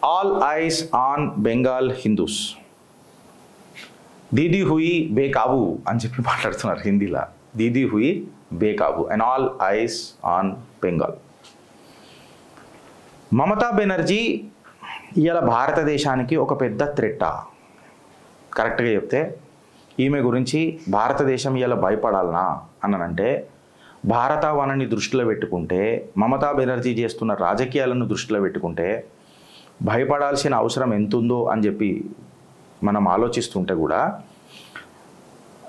All eyes on Bengal Hindus. Didi హుయి బేకాబు అని చెప్పి మాట్లాడుతున్నారు హిందీలో. దీదీ హుయి బేకాబు and all eyes on Bengal. Mamata Banerjee ఇవాళ భారతదేశానికి ఒక పెద్ద థ్రెట్టా? కరెక్ట్గా చెప్తే ఈమె గురించి భారతదేశం ఇవాళ భయపడాలనా అనంటే, భారతావనాన్ని దృష్టిలో పెట్టుకుంటే, మమతా బెనర్జీ చేస్తున్న రాజకీయాలను దృష్టిలో పెట్టుకుంటే భయపడాల్సిన అవసరం ఎంతుందో అని చెప్పి మనం ఆలోచిస్తుంటే కూడా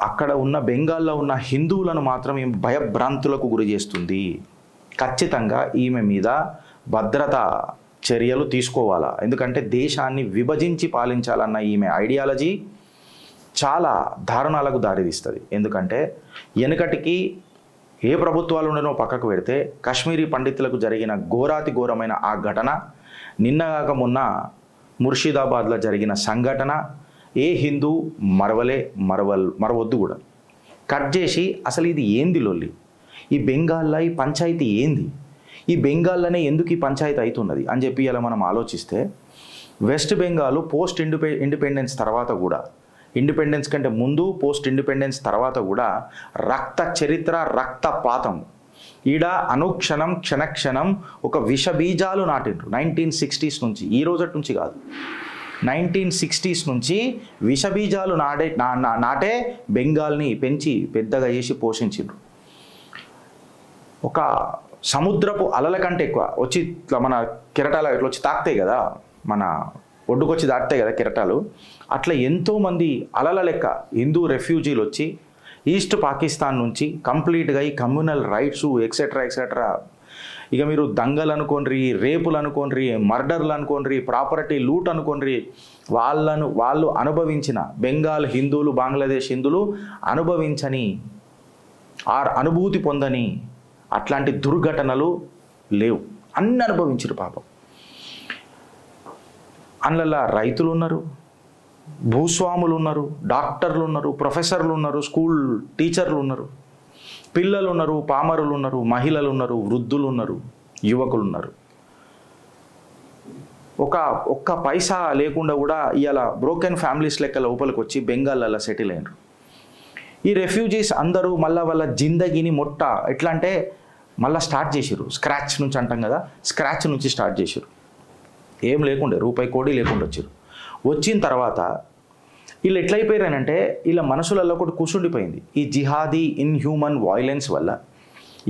అక్కడ ఉన్న బెంగాల్లో ఉన్న హిందువులను మాత్రం భయభ్రాంతులకు గురి చేస్తుంది. ఖచ్చితంగా ఈమె మీద భద్రతా చర్యలు తీసుకోవాలా. ఎందుకంటే దేశాన్ని విభజించి పాలించాలన్న ఈమె ఐడియాలజీ చాలా దారుణాలకు దారితీస్తుంది. ఎందుకంటే వెనుకటికి ఏ ప్రభుత్వాలు ఉండనో పక్కకు పెడితే కాశ్మీరీ పండితులకు జరిగిన ఘోరాతి ఘోరమైన ఆ ఘటన, నిన్నగాక మొన్న ముర్షిదాబాద్లో జరిగిన సంఘటన ఏ హిందూ మరవద్దు కూడా. కట్ చేసి అసలు ఇది ఏంది లొల్లి, ఈ బెంగాల్లో ఈ పంచాయతీ ఏంది, ఈ బెంగాల్లోనే ఎందుకు ఈ పంచాయతీ అవుతున్నది అని చెప్పి ఇలా మనం ఆలోచిస్తే, వెస్ట్ బెంగాల్ పోస్ట్ ఇండిపెండెన్స్ తర్వాత కూడా, ఇండిపెండెన్స్ కంటే ముందు పోస్ట్ ఇండిపెండెన్స్ తర్వాత కూడా రక్త చరిత్ర, రక్తపాతం ఈడ అనుక్షణం క్షణక్షణం ఒక విషబీజాలు నాటిండ్రు. 1960s నుంచి, ఈ రోజటి నుంచి కాదు, 1960s నుంచి విషబీజాలు నాటే బెంగాల్ని పెంచి పెద్దగా చేసి పోషించిండ్రు. ఒక సముద్రపు అలల కంటే ఎక్కువ వచ్చి ఇట్లా మన కెరటాలు ఇట్లా వచ్చి తాకుతాయి కదా, మన ఒడ్డుకొచ్చి దాటుతాయి కదా కెరటాలు, అట్లా ఎంతోమంది అలల లెక్క హిందూ రెఫ్యూజీలు వచ్చి ఈస్ట్ పాకిస్తాన్ నుంచి కంప్లీట్గా ఈ కమ్యూనల్ రైట్స్ ఎక్సెట్రా ఎక్సెట్రా, ఇక మీరు దంగలు అనుకోండి, రేపులు అనుకోండి, మర్డర్లు అనుకోండి, ప్రాపర్టీ లూట్ అనుకోండి, వాళ్ళు అనుభవించిన, బెంగాల్ హిందువులు, బంగ్లాదేశ్ హిందువులు అనుభవించని, అనుభూతి పొందని అట్లాంటి దుర్ఘటనలు లేవు. అన్ని అనుభవించారు పాపం. అందులో రైతులు ఉన్నారు, భూస్వాములు ఉన్నారు, డాక్టర్లు ఉన్నారు, ప్రొఫెసర్లు ఉన్నారు, స్కూల్ టీచర్లు ఉన్నారు, పిల్లలు ఉన్నారు, పామరులు ఉన్నారు, మహిళలు ఉన్నారు, వృద్ధులు ఉన్నారు, యువకులు ఉన్నారు. ఒక్క పైసా లేకుండా కూడా ఇవాళ బ్రోకెన్ ఫ్యామిలీస్ లెక్క లోపలికి వచ్చి బెంగాల్లో సెటిల్ అయినారు. ఈ రెఫ్యూజీస్ అందరూ మళ్ళీ వాళ్ళ జిందగీని ఎట్లా అంటే మళ్ళీ స్టార్ట్ చేసారు, స్క్రాచ్ నుంచి అంటాం కదా, స్క్రాచ్ నుంచి స్టార్ట్ చేసారు. ఏం లేకుండే, రూపాయి కోడి లేకుండా వచ్చారు. వచ్చిన తర్వాత వీళ్ళు ఎట్లయిపోయారనంటే వీళ్ళ మనసులలో ఒకటి కూర్చుండిపోయింది. ఈ జిహాదీ ఇన్హ్యూమన్ వైలెన్స్ వల్ల,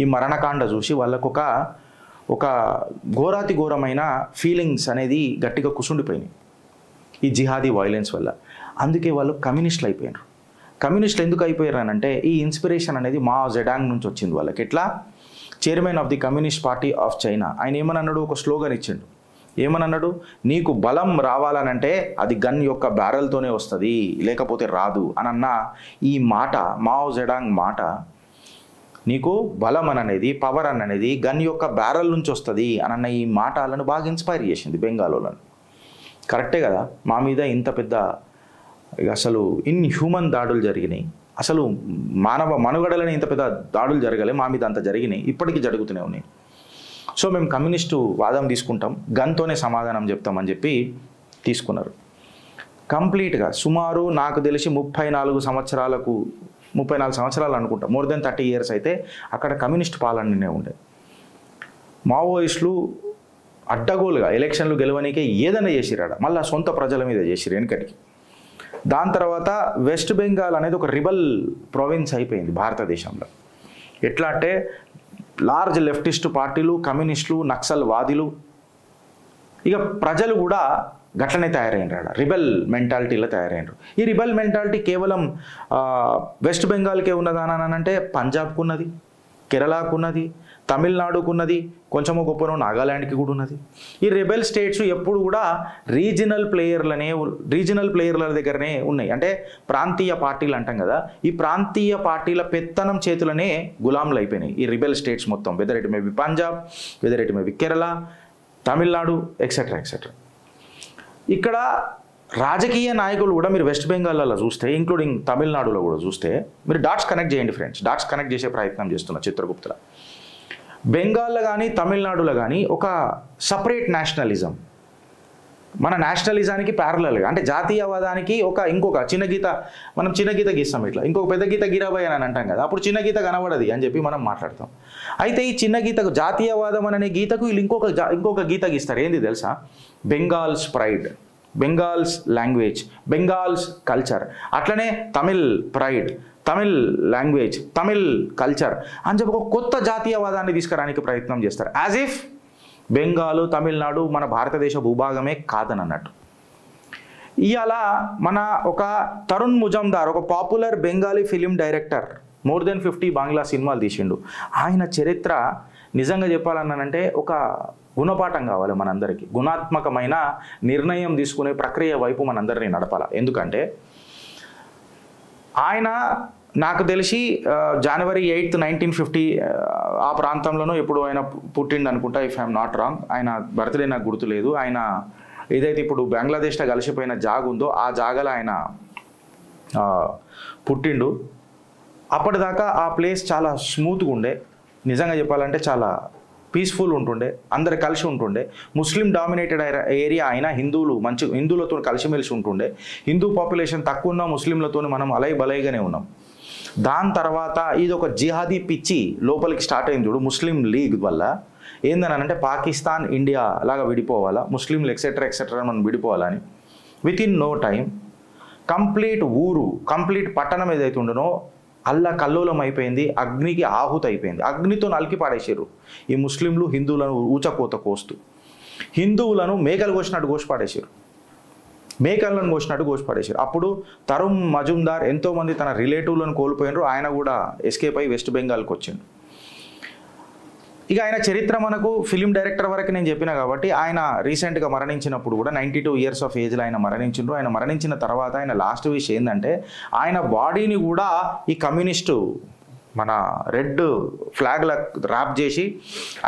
ఈ మరణకాండ చూసి వాళ్ళకు ఒక ఘోరాతి ఘోరమైన ఫీలింగ్స్ అనేది గట్టిగా కూర్చుండిపోయినాయి ఈ జిహాదీ వైలెన్స్ వల్ల. అందుకే వాళ్ళు కమ్యూనిస్టులు అయిపోయినారు. కమ్యూనిస్టులు ఎందుకు అయిపోయారనంటే ఈ ఇన్స్పిరేషన్ అనేది మావో జెడాంగ్ నుంచి వచ్చింది వాళ్ళకి. ఎట్లా, chairman of the communist party of China ఆయన ఏమన్నాడు, ఒక స్లోగన్ ఇచ్చిండు. ఏమన్నాడు, నీకు బలం రావాలనంటే అది గన్ యొక్క బ్యారెల్తోనే వస్తుంది, లేకపోతే రాదు అనన్న ఈ మాట, మావో జెడాంగ్ మాట, నీకు బలం అనేది, పవర్ అనేది గన్ యొక్క బ్యారెల్ నుంచి వస్తుంది అనన్న ఈ మాట వాళ్ళను బాగా ఇన్స్పైర్ చేసింది బెంగాల్ వాళ్ళను. కరెక్టే కదా, మా మీద ఇంత పెద్ద అసలు ఇన్హ్యూమన్ దాడులు జరిగినాయి, అసలు మానవ మనుగడలని ఇంత పెద్ద దాడులు జరగలే, మా మీద అంత జరిగినాయి, ఇప్పటికీ జరుగుతూనే ఉన్నాయి. సో మేము కమ్యూనిస్టు వాదం తీసుకుంటాం, గన్తోనే సమాధానం చెప్తామని చెప్పి తీసుకున్నారు. కంప్లీట్గా సుమారు నాకు తెలిసి 34 సంవత్సరాలు అనుకుంటా, మోర్ దెన్ 30 years అయితే అక్కడ కమ్యూనిస్ట్ పాలననే ఉండే. మావోయిస్టులు అడ్డగోలుగా ఎలక్షన్లు గెలవనీకే ఏదైనా చేసిరాడ, మళ్ళీ సొంత ప్రజల మీద చేసిరు వెనకటికి. దాని తర్వాత వెస్ట్ బెంగాల్ అనేది ఒక రిబల్ ప్రొవిన్స్ అయిపోయింది భారతదేశంలో. ఎట్లా అంటే లార్జ్ లెఫ్టిస్ట్ పార్టీలు, కమ్యూనిస్టులు, నక్సల్ వాదులు, ఇక ప్రజలు కూడా గట్లనే తయారైనరాడ, రిబెల్ మెంటాలిటీలో తయారైనరు. ఈ రిబెల్ మెంటాలిటీ కేవలం వెస్ట్ బెంగాల్కే ఉన్నదానంటే పంజాబ్కు ఉన్నది, కేరళకు ఉన్నది, తమిళనాడుకు ఉన్నది, కొంచెము గొప్పనో నాగాల్యాండ్కి కూడా ఉన్నది. ఈ రెబెల్ స్టేట్స్ ఎప్పుడు కూడా రీజనల్ ప్లేయర్ల దగ్గరనే ఉన్నాయి. అంటే ప్రాంతీయ పార్టీలు అంటాం కదా, ఈ ప్రాంతీయ పార్టీల పెత్తనం చేతులనే గులాంలు అయిపోయినాయి ఈ రిబెల్ స్టేట్స్ మొత్తం, whether it may be Punjab, whether it may be Kerala, Tamil Nadu, etcetera etcetera. ఇక్కడ రాజకీయ నాయకులు కూడా మీరు వెస్ట్ బెంగాల్లో చూస్తే, ఇంక్లూడింగ్ తమిళనాడులో కూడా చూస్తే, మీరు డాట్స్ కనెక్ట్ చేయండి ఫ్రెండ్స్, డాట్స్ కనెక్ట్ చేసే ప్రయత్నం చేస్తున్న చిత్రగుప్తుల. బెంగాల్లో కానీ తమిళనాడులో కానీ ఒక సపరేట్ నేషనలిజం, మన నేషనలిజానికి ప్యారలల్గా, అంటే జాతీయవాదానికి ఇంకొక చిన్న గీత, మనం చిన్న గీత గీస్తాం ఇట్లా, ఇంకొక పెద్ద గీత గీరాబాయ్ అని అంటాం కదా, అప్పుడు చిన్న గీత కనబడది అని చెప్పి మనం మాట్లాడతాం. అయితే ఈ చిన్న గీతకు, జాతీయవాదం అనే గీతకు వీళ్ళు ఇంకొక గీత గీస్తారు. ఏంది తెలుసా? Bengal's pride, Bengal's language, Bengal's culture, అట్లనే Tamil pride, Tamil language, Tamil culture అని చెప్పి ఒక కొత్త జాతీయవాదాన్ని తీసుకురానికి ప్రయత్నం చేస్తారు. యాజ్ ఇఫ్ బెంగాలు, తమిళనాడు మన భారతదేశ భూభాగమే కాదని అన్నట్టు. ఇవాళ మన ఒక తరుణ్ ముజమ్దార్, ఒక popular Bengali film director, more than 50 Bangla సినిమాలు తీసిండు. ఆయన చరిత్ర నిజంగా చెప్పాలన్నానంటే ఒక గుణపాఠం కావాలి మనందరికీ. గుణాత్మకమైన నిర్ణయం తీసుకునే ప్రక్రియ వైపు మనందరినీ నడపాలి. ఎందుకంటే ఆయన నాకు తెలిసి జనవరి 8, 1950 ఆ ప్రాంతంలోనూ ఎప్పుడు ఆయన పుట్టిండు అనుకుంటా, ఇఫ్ ఐఎమ్ నాట్ రాంగ్. ఆయన బర్త్డే నాకు గుర్తులేదు. ఆయన ఏదైతే ఇప్పుడు బంగ్లాదేశ్లో కలిసిపోయిన జాగ ఉందో ఆ జాగలో ఆయన పుట్టిండు. అప్పటిదాకా ఆ ప్లేస్ చాలా స్మూత్గా ఉండే, నిజంగా చెప్పాలంటే చాలా పీస్ఫుల్ ఉంటుండే, అందరు కలిసి ఉంటుండే. ముస్లిం డామినేటెడ్ ఏరియా అయినా హిందువులతో కలిసిమెలిసి ఉంటుండే. హిందూ పాపులేషన్ తక్కువ ఉన్న ముస్లింలతో మనం బలైగానే ఉన్నాం. దాని తర్వాత ఇది ఒక జిహాదీ పిచ్చి లోపలికి స్టార్ట్ అయింది చూడు, ముస్లిం లీగ్ వల్ల. ఏందని అంటే పాకిస్తాన్, ఇండియా లాగా విడిపోవాలా, ముస్లింలు ఎక్సెట్రా మనం విడిపోవాలని within no time complete complete పట్టణం ఏదైతే ఉండనో అల్లా కల్లోలం అయిపోయింది, అగ్నికి ఆహుతి అయిపోయింది. అగ్నితో నలికి పాడేసారు ఈ ముస్లింలు హిందువులను ఊచకోత కోస్తూ. హిందువులను మేకలు కోసినట్టు కోసిపాడేసారు, మేకలను కోసినట్టు కోసిపాడేసారు. అప్పుడు తరుణ్ మజుందార్ ఎంతోమంది తన రిలేటివ్లను కోల్పోయినారు. ఆయన కూడా ఎస్కేప్ అయ్యి వెస్ట్ బెంగాల్కి వచ్చిండు. ఇక ఆయన చరిత్ర మనకు ఫిలిం డైరెక్టర్ వరకు నేను చెప్పిన కాబట్టి, ఆయన రీసెంట్గా మరణించినప్పుడు కూడా 92 years ఆఫ్ ఏజ్లో ఆయన మరణించిండ్రు. ఆయన మరణించిన తర్వాత ఆయన లాస్ట్ విష్ ఏంటంటే ఆయన బాడీని కూడా ఈ కమ్యూనిస్టు మన రెడ్ ఫ్లాగ్ల ర్యాప్ చేసి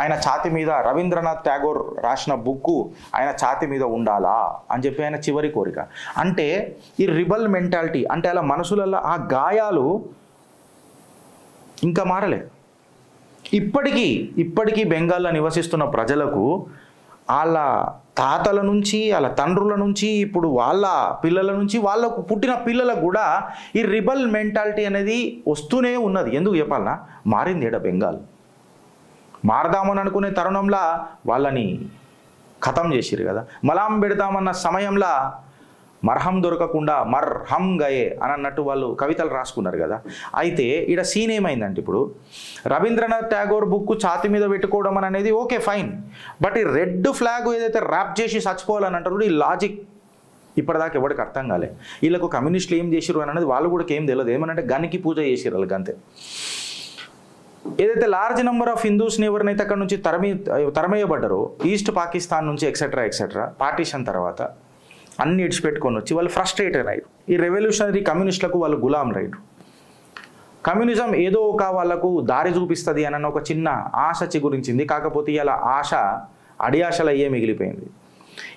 ఆయన ఛాతి మీద రవీంద్రనాథ్ ఠాగూర్ రాసిన బుక్కు ఆయన ఛాతి మీద ఉండాలా అని చెప్పి ఆయన చివరి కోరిక. అంటే ఈ రిబల్ మెంటాలిటీ, అంటే అలా మనసులలో ఆ గాయాలు ఇంకా మారలే. ఇప్పటికీ బెంగాల్లో నివసిస్తున్న ప్రజలకు వాళ్ళ తాతల నుంచి, వాళ్ళ తండ్రుల నుంచి, ఇప్పుడు వాళ్ళ పిల్లల నుంచి, వాళ్ళకు పుట్టిన పిల్లలకు కూడా ఈ రిబల్ మెంటాలిటీ అనేది వస్తూనే ఉన్నది. ఎందుకు చెప్పాలన్నా, మారింది ఏడ బెంగాల్. మారదామని అనుకునే తరుణంలో వాళ్ళని ఖతం చేసిరు కదా. మలాం పెడతామన్న సమయంలో మర్హం దొరకకుండా మర్హం గయే అని అన్నట్టు వాళ్ళు కవితలు రాసుకున్నారు కదా. అయితే ఈడ సీన్ ఏమైందంటే, ఇప్పుడు రవీంద్రనాథ్ ఠాగూర్ బుక్ ఛాతి మీద పెట్టుకోవడం అనేది ఓకే ఫైన్, బట్ ఈ రెడ్ ఫ్లాగ్ ఏదైతే ర్యాప్ చేసి చచ్చిపోవాలని అంటారు, ఈ లాజిక్ ఇప్పటిదాకా ఎవరికి అర్థం కాలే. వీళ్ళకు కమ్యూనిస్టులు ఏం చేసిరు అని అనేది వాళ్ళు కూడా ఏం తెలియదు. ఏమనంటే గనికి పూజ చేసిరు వాళ్ళకి అంతే. ఏదైతే లార్జ్ నెంబర్ ఆఫ్ హిందూస్ని ఎవరినైతే అక్కడ నుంచి తరమేయబడ్డారో ఈస్ట్ పాకిస్తాన్ నుంచి ఎక్సెట్రా పార్టీషన్ తర్వాత అన్ని ఇడిచిపెట్టుకొని వచ్చి వాళ్ళు ఫ్రస్ట్రేటెడ్ అయ్యారు. ఈ రెవల్యూషనరీ కమ్యూనిస్టులకు వాళ్ళు గులాంలు అయ్యారు. కమ్యూనిజం ఏదో ఒక వాళ్ళకు దారి చూపిస్తుంది అన్న ఒక చిన్న ఆశ చిగురించింది. కాకపోతే ఇలా ఆశ అడియాశలు అయ్యే మిగిలిపోయింది.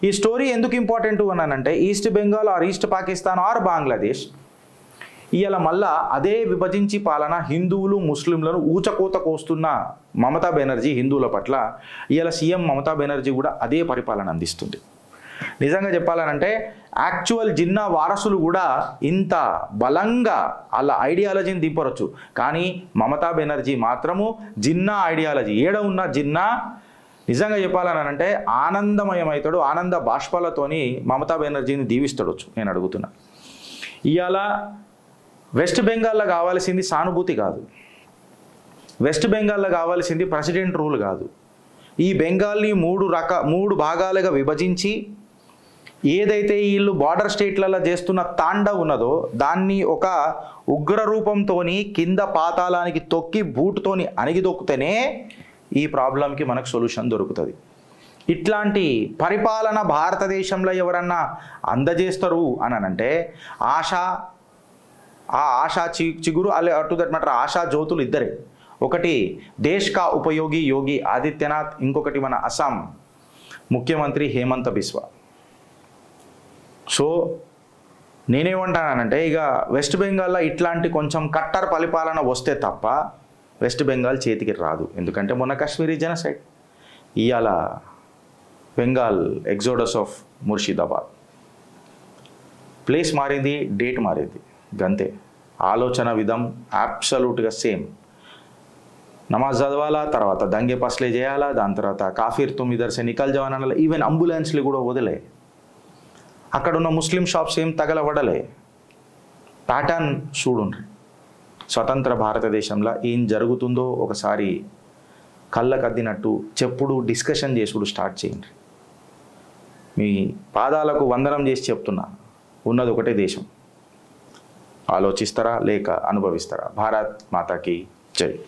ఈ స్టోరీ ఎందుకు ఇంపార్టెంట్ అనంటే, east Bengal or east Pakistan or Bangladesh ఇవాళ మళ్ళా అదే విభజించి పాలన హిందువులు ముస్లింలను ఊచకోత కోస్తున్న మమతా బెనర్జీ హిందువుల పట్ల ఇవాళ సీఎం మమతా బెనర్జీ కూడా అదే పరిపాలన అందిస్తుంది. నిజంగా చెప్పాలనంటే యాక్చువల్ జిన్నా వారసులు కూడా ఇంత బలంగా వాళ్ళ ఐడియాలజీని దింపరొచ్చు, కానీ మమతా బెనర్జీ మాత్రము జిన్నా ఐడియాలజీ ఏడ ఉన్న జిన్నా నిజంగా చెప్పాలనంటే ఆనందమయమవుతాడు. ఆనంద బాష్పాలతోని మమతా బెనర్జీని దీవిస్తాడొచ్చు. నేను అడుగుతున్నా, ఇవాళ వెస్ట్ బెంగాల్లో కావాల్సింది సానుభూతి కాదు, వెస్ట్ బెంగాల్లో కావాల్సింది ప్రెసిడెంట్ రూల్ కాదు. ఈ బెంగాల్ని మూడు భాగాలుగా విభజించి ఏదైతే వీళ్ళు బార్డర్ స్టేట్లలో చేస్తున్న తాండ ఉన్నదో దాన్ని ఒక ఉగ్ర రూపంతోని కింద పాతాళానికి తొక్కి బూటుతోని అణిగిదొక్కితేనే ఈ ప్రాబ్లంకి మనకు సొల్యూషన్ దొరుకుతుంది. ఇట్లాంటి పరిపాలన భారతదేశంలో ఎవరన్నా అందజేస్తారు అని అంటే ఆశా చిగురు అటు దట్ మ్యాటర్ ఆశా జ్యోతులు ఇద్దరే. ఒకటి దేశ్ కా ఉపయోగి యోగి ఆదిత్యనాథ్, ఇంకొకటి మన అస్సాం ముఖ్యమంత్రి హేమంత్ బిస్వా. సో నేనేమంటానంటే, ఇక వెస్ట్ బెంగాల్లో ఇట్లాంటి కొంచెం కట్టర్ పరిపాలన వస్తే తప్ప వెస్ట్ బెంగాల్ చేతికి రాదు. ఎందుకంటే మొన్న కాశ్మీరీ జెనోసైడ్, ఇవాళ Bengal exodus of Murshidabad. Place మారింది, డేట్ మారింది, గంతే. ఆలోచన విధం అబ్సల్యూట్గా సేమ్. నమాజ్ చదవాలా, తర్వాత దంగే పస్లే చేయాలా, దాని తర్వాత కాఫీర్ తుమ్ ఇదర్ సే నికల్ జవాన్ అనాలి. ఈవెన్ అంబులెన్స్లు కూడా వదిలే. అక్కడున్న ముస్లిం షాప్స్ ఏం తగలబడలే. ప్యాటర్న్ చూడుండ్రి. స్వతంత్ర భారతదేశంలో ఏం జరుగుతుందో ఒకసారి కళ్ళకద్దినట్టు చెప్పుడు, డిస్కషన్ చేసుడు స్టార్ట్ చేయండి. మీ పాదాలకు వందనం చేసి చెప్తున్నా, ఉన్నది ఒకటే దేశం. ఆలోచిస్తారా లేక అనుభవిస్తారా? భారత్ మాతాకి జై.